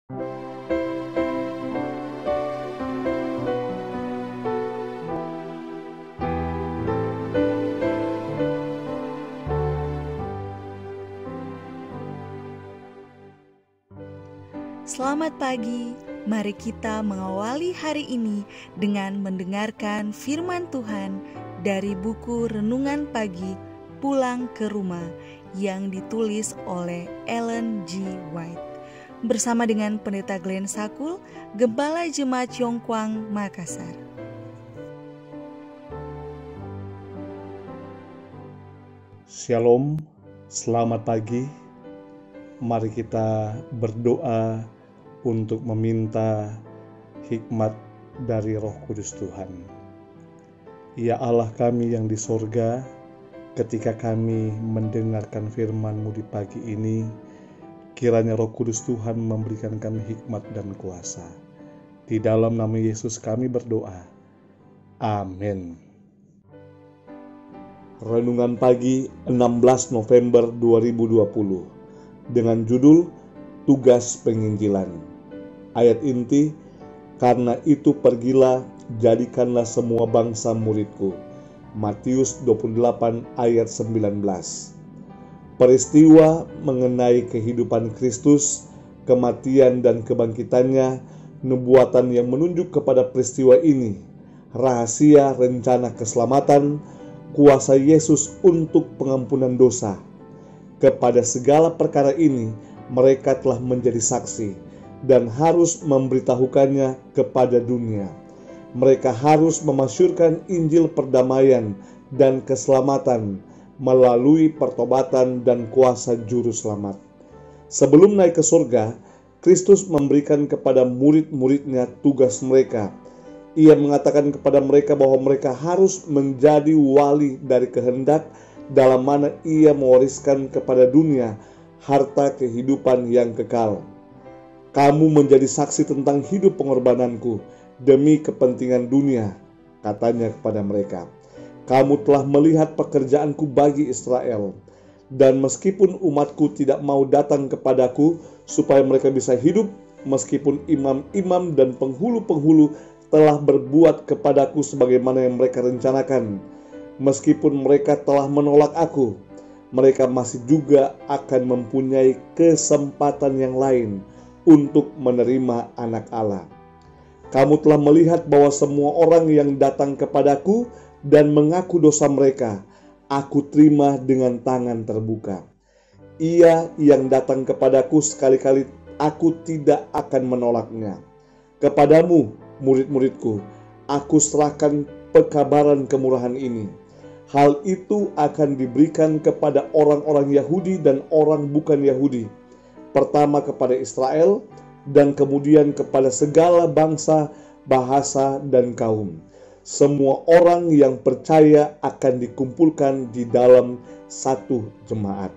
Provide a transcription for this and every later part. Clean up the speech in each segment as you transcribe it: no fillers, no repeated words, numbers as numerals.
Selamat pagi, mari kita mengawali hari ini dengan mendengarkan firman Tuhan dari buku Renungan Pagi Pulang ke Rumah yang ditulis oleh Ellen G. White bersama dengan Pendeta Glenn Sakul, Gembala Jemaat Yongkwang, Makassar. Shalom, selamat pagi. Mari kita berdoa untuk meminta hikmat dari Roh Kudus Tuhan. Ya Allah kami yang di sorga, ketika kami mendengarkan firman-Mu di pagi ini, kiranya Roh Kudus Tuhan memberikan kami hikmat dan kuasa. Di dalam nama Yesus kami berdoa. Amin. Renungan pagi 16 November 2020 dengan judul Tugas Penginjilan. Ayat inti, karena itu pergilah, jadikanlah semua bangsa muridku. Matius 28 ayat 19. Peristiwa mengenai kehidupan Kristus, kematian dan kebangkitannya, nubuatan yang menunjuk kepada peristiwa ini, rahasia rencana keselamatan, kuasa Yesus untuk pengampunan dosa. Kepada segala perkara ini, mereka telah menjadi saksi dan harus memberitahukannya kepada dunia. Mereka harus memasyurkan Injil perdamaian dan keselamatan melalui pertobatan dan kuasa juru selamat. Sebelum naik ke surga, Kristus memberikan kepada murid-muridnya tugas mereka. Ia mengatakan kepada mereka bahwa mereka harus menjadi wali dari kehendak dalam mana ia mewariskan kepada dunia harta kehidupan yang kekal. Kamu menjadi saksi tentang hidup pengorbananku demi kepentingan dunia, katanya kepada mereka. Kamu telah melihat pekerjaanku bagi Israel, dan meskipun umatku tidak mau datang kepadaku supaya mereka bisa hidup, meskipun imam-imam dan penghulu-penghulu telah berbuat kepadaku sebagaimana yang mereka rencanakan, meskipun mereka telah menolak aku, mereka masih juga akan mempunyai kesempatan yang lain untuk menerima anak Allah. Kamu telah melihat bahwa semua orang yang datang kepadaku dan mengaku dosa mereka, aku terima dengan tangan terbuka. Ia yang datang kepadaku sekali-kali aku tidak akan menolaknya. Kepadamu, murid-muridku, aku serahkan pekabaran kemurahan ini. Hal itu akan diberikan kepada orang-orang Yahudi dan orang bukan Yahudi. Pertama kepada Israel, dan kemudian kepada segala bangsa, bahasa, dan kaum. Semua orang yang percaya akan dikumpulkan di dalam satu jemaat.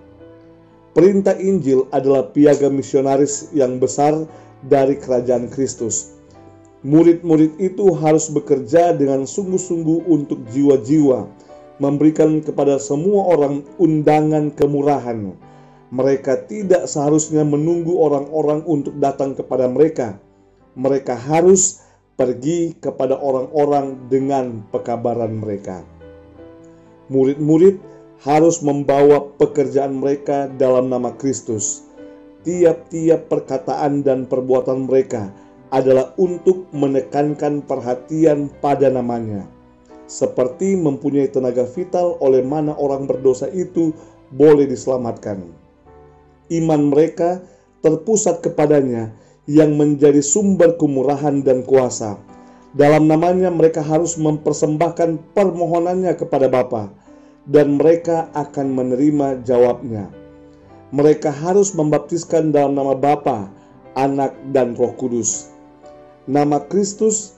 Perintah Injil adalah piagam misionaris yang besar dari kerajaan Kristus. Murid-murid itu harus bekerja dengan sungguh-sungguh untuk jiwa-jiwa, memberikan kepada semua orang undangan kemurahan. Mereka tidak seharusnya menunggu orang-orang untuk datang kepada mereka. Mereka harus pergi kepada orang-orang dengan pekabaran mereka. Murid-murid harus membawa pekerjaan mereka dalam nama Kristus. Tiap-tiap perkataan dan perbuatan mereka adalah untuk menekankan perhatian pada namanya. Seperti mempunyai tenaga vital oleh mana orang berdosa itu boleh diselamatkan. Iman mereka terpusat kepadanya yang menjadi sumber kemurahan dan kuasa. Dalam namanya mereka harus mempersembahkan permohonannya kepada Bapa, dan mereka akan menerima jawabnya. Mereka harus membaptiskan dalam nama Bapa, Anak, dan Roh Kudus. Nama Kristus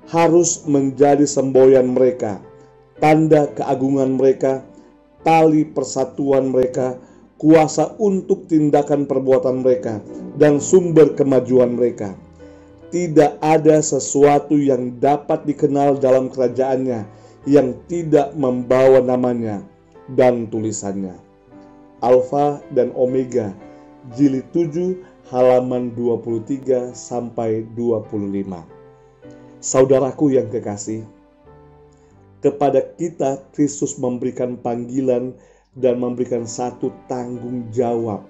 harus menjadi semboyan mereka, tanda keagungan mereka, tali persatuan mereka, kuasa untuk tindakan perbuatan mereka, dan sumber kemajuan mereka. Tidak ada sesuatu yang dapat dikenal dalam kerajaannya yang tidak membawa namanya dan tulisannya. Alfa dan Omega, Jilid 7, halaman 23 sampai 25. Saudaraku yang kekasih, kepada kita Kristus memberikan panggilan dan memberikan satu tanggung jawab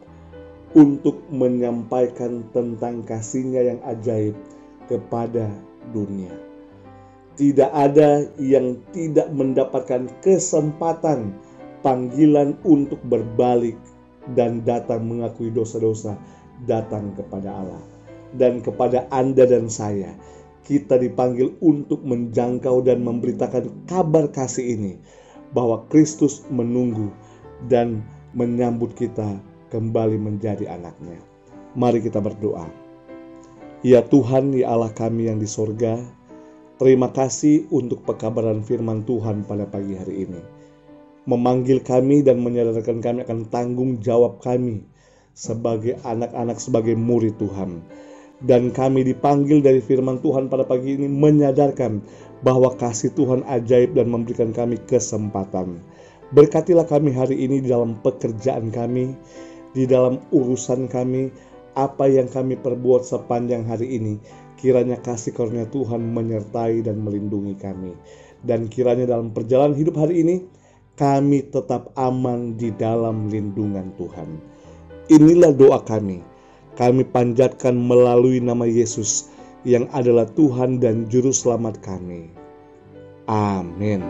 untuk menyampaikan tentang kasih-Nya yang ajaib kepada dunia. Tidak ada yang tidak mendapatkan kesempatan panggilan untuk berbalik dan datang mengakui dosa-dosa, datang kepada Allah. Dan kepada Anda dan saya, kita dipanggil untuk menjangkau dan memberitakan kabar kasih ini, bahwa Kristus menunggu dan menyambut kita kembali menjadi anak-Nya. Mari kita berdoa. Ya Tuhan, ya Allah kami yang di sorga, terima kasih untuk pekabaran firman Tuhan pada pagi hari ini. Memanggil kami dan menyadarkan kami akan tanggung jawab kami sebagai anak-anak, sebagai murid Tuhan. Dan kami dipanggil dari firman Tuhan pada pagi ini menyadarkan bahwa kasih Tuhan ajaib dan memberikan kami kesempatan. Berkatilah kami hari ini di dalam pekerjaan kami, di dalam urusan kami, apa yang kami perbuat sepanjang hari ini. Kiranya kasih karunia Tuhan menyertai dan melindungi kami. Dan kiranya dalam perjalanan hidup hari ini, kami tetap aman di dalam lindungan Tuhan. Inilah doa kami. Kami panjatkan melalui nama Yesus yang adalah Tuhan dan Juru Selamat kami. Amin.